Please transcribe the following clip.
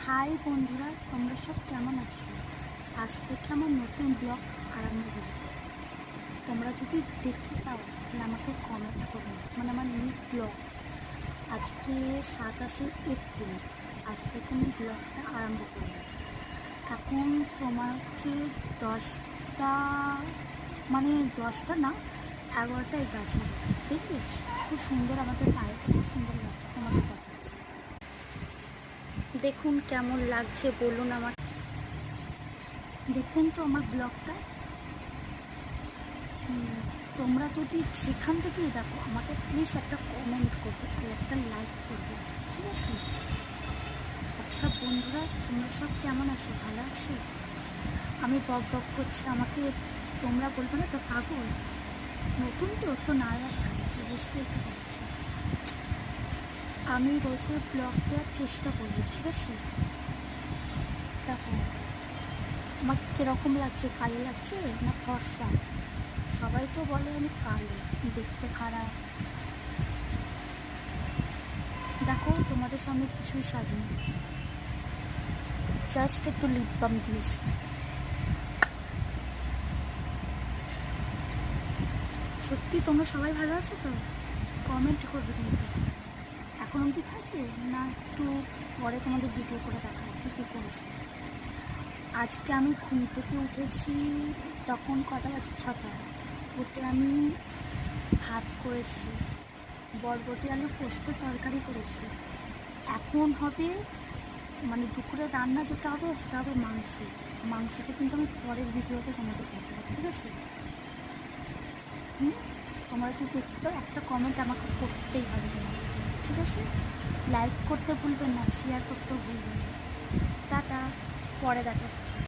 High বন্ধুরা, তোমরা সব কেমন আছো? আজ থেকে আমার নতুন ব্লগ আরম্ভ হলো। তোমরা যদি দেখতে চাও তাহলে আমাকে কমেন্ট করো। আমার নিউ ব্লগ আজকে 27 এপ্রিল। আজ থেকে আমি ব্লগটা আরম্ভ করব। এখন সময় হচ্ছে 10টা, 10টা না, 11টাই বাজে। দেখবে খুব সুন্দর, আমাদের পায়েটা খুব সুন্দর লাগছে, তোমাদের দেখাচ্ছি। দেখুন কেমন লাগছে বলুন আমার। দেখবেন তো আমার ব্লগটা। তোমরা যদি যেখান থেকেই দেখো আমাকে প্লিজ একটা কমেন্ট করবে আর একটা লাইক করবে, ঠিক আছে? আচ্ছা বন্ধুরা, তোমরা সব কেমন আছো? ভালো আছো? আমি বক বক করছি, আমাকে তোমরা বলবে না তো পাগল? নতুন তো একটু নার্ভাস লাগছে, বুঝতেই পারছি। আমি বলছি ব্লগ দেওয়ার চেষ্টা করবো, ঠিক আছে? দেখো আমার কীরকম লাগছে, কালো লাগছে না ফর্সা? সবাই তো বলে আমি কালো, দেখতে খারাপ। দেখো তোমাদের সামনে কিছুই সাজিনি, জাস্ট একটু লিপ বাম দিয়েছি। সত্যি তোমরা সবাই ভালো আছো তো? কমেন্ট করবে কিন্তু। এখন অবধি থাকবে না একটু পরে তোমাদের ভিডিও করে দেখাবো কী কী করেছি। আজকে আমি ঘুম থেকে উঠেছি, তখন কটা বাজে? 6টা। উঠে আমি ভাত করেছি, বরবটি আলু পোস্ত তরকারি করেছি। এখন হবে দুপুরে রান্না যেটা হবে সেটা হবে মাংস। মাংসটা কিন্তু আমি পরের ভিডিওতে তোমাদের দেখাবো, ঠিক আছে? তোমরা কি দেখতে চাও? একটা কমেন্ট আমাকে করতেই হবে তোমাকে, ঠিক আছে? লাইক করতে ভুলবেন না, শেয়ার করতেও ভুলবেন না। টাটা, পরে দেখাচ্ছি।